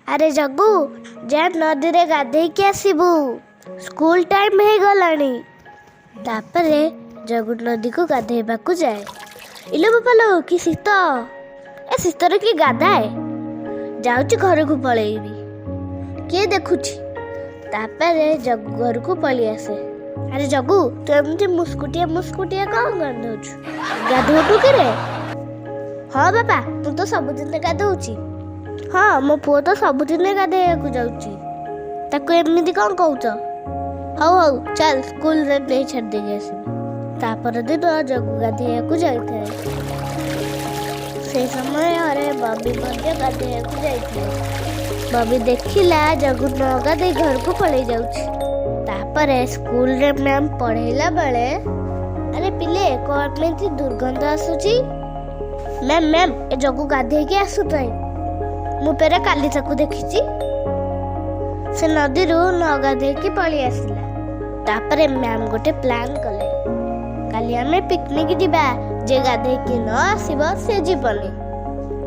अरे जग्गू जा नदी रे गाधेइकी आसबू स्कूल टाइम हो गलानी। तापरे जग्गू नदी को गाधेइबाकू जाए। इलो बापालो कि शीत ए शीतर कि गाधाए जाऊची घर को पलैबी किए देखुची। तापरे जग्गू घर को पलि आसे। अरे जग्गू तू एमती मुस्कुटिया मुस्कुटिया कौन गाधौछु गाधौटू कि रे? हाँ बापा तू तो सबुदिन गाधौची। हाँ मो पुओ तो सबुदिन गाधेइबाकू जाउची ताकू एमिति कौन कहूच? हौ हौ चल स्कूल रे नहीं छाड़ देगी आसबी। तापर दिन जग्गू गाधेइबाकू जाइଥାଏ। से समय अरे बबी मध्य गाधेइबाकू जाइथिले। बबी देखिला जग्गू न गाधेइ घर को पलि जाउची। तापरे स्कूल रे मैम पढ़ेला बेले अरे पिले कौन में दुर्गंध आसुची। मैम मैम ए जग्गू गाधेइकी आसुଥାଏ मु पेरे काली ताकू देखिची। से नदी रू न गाधेइकी पलि आसिला। तापरे मैम गोटे प्लान कले काली आमे पिकनिक जीवा जे गाधेइकी न आसीबो से जीवनी।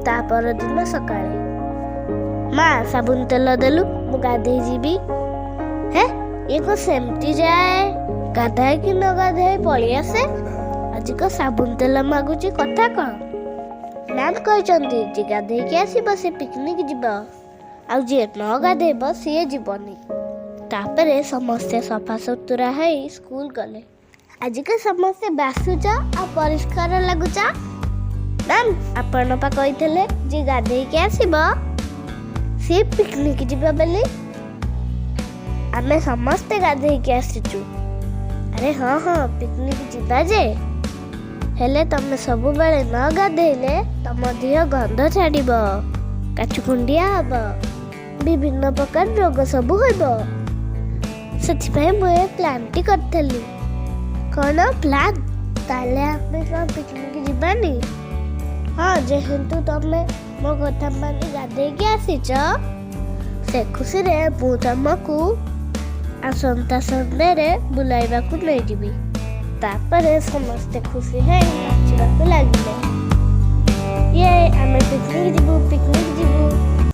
तापर दिन सकाळे माँ साबुन तेल देलु मु गाधेइ जीवी। हे ये को सेमती जाए गाधाए कि न गाधाए पलि आसे। आज को साबुन तेल मागुची कथा कौन? मैम कहते जे गाधेइकी आसीबो से पिकनिक जीव आ जे न गाधेइबो से जीवनी। तापरे समस्ते सफा सुतुरा है स्कूल गले। आज के समस्ते बासुच आ परिष्कार लगुच। मैम आपण पा कहिथिले जे गाधेइकी आसीबो से पिकनिक जीव बेली आमे समस्ते गाधेइकी आसीचु। अरे हाँ हाँ पिकनिक जीवा जे हेले तमे सबु बेले न गाधेइले तम देह गंध छाड़िबो काचुकुंडिया हबो विभिन्न प्रकार रोग सबु होइबो। ସେଥିପାଇଁ ମୁଁ ଏ ପ୍ଲାନ୍ଟି କରିଥିଲି। କ'ଣ ପ୍ଲାନ୍? ତାହେଲେ ଆମେ କ'ଣ ପିକନିକ୍ ଯିବାନି? ହଁ ଯେହେତୁ ତମେ ମୋ କଥା ମାନି ଗାଧେଇକି ଆସିଛ ସେ ଖୁସିରେ ମୁଁ ତମକୁ ଆସନ୍ତା ସନ୍ଡେରେ ବୁଲାଇବାକୁ ନେଇଯିବି। ତାପରେ ସମସ୍ତେ ଖୁସି ହେଇ ନାଚିବାକୁ ଲାଗିଲେ। ଆମେ ପିକନିକ୍ ଯିବୁ।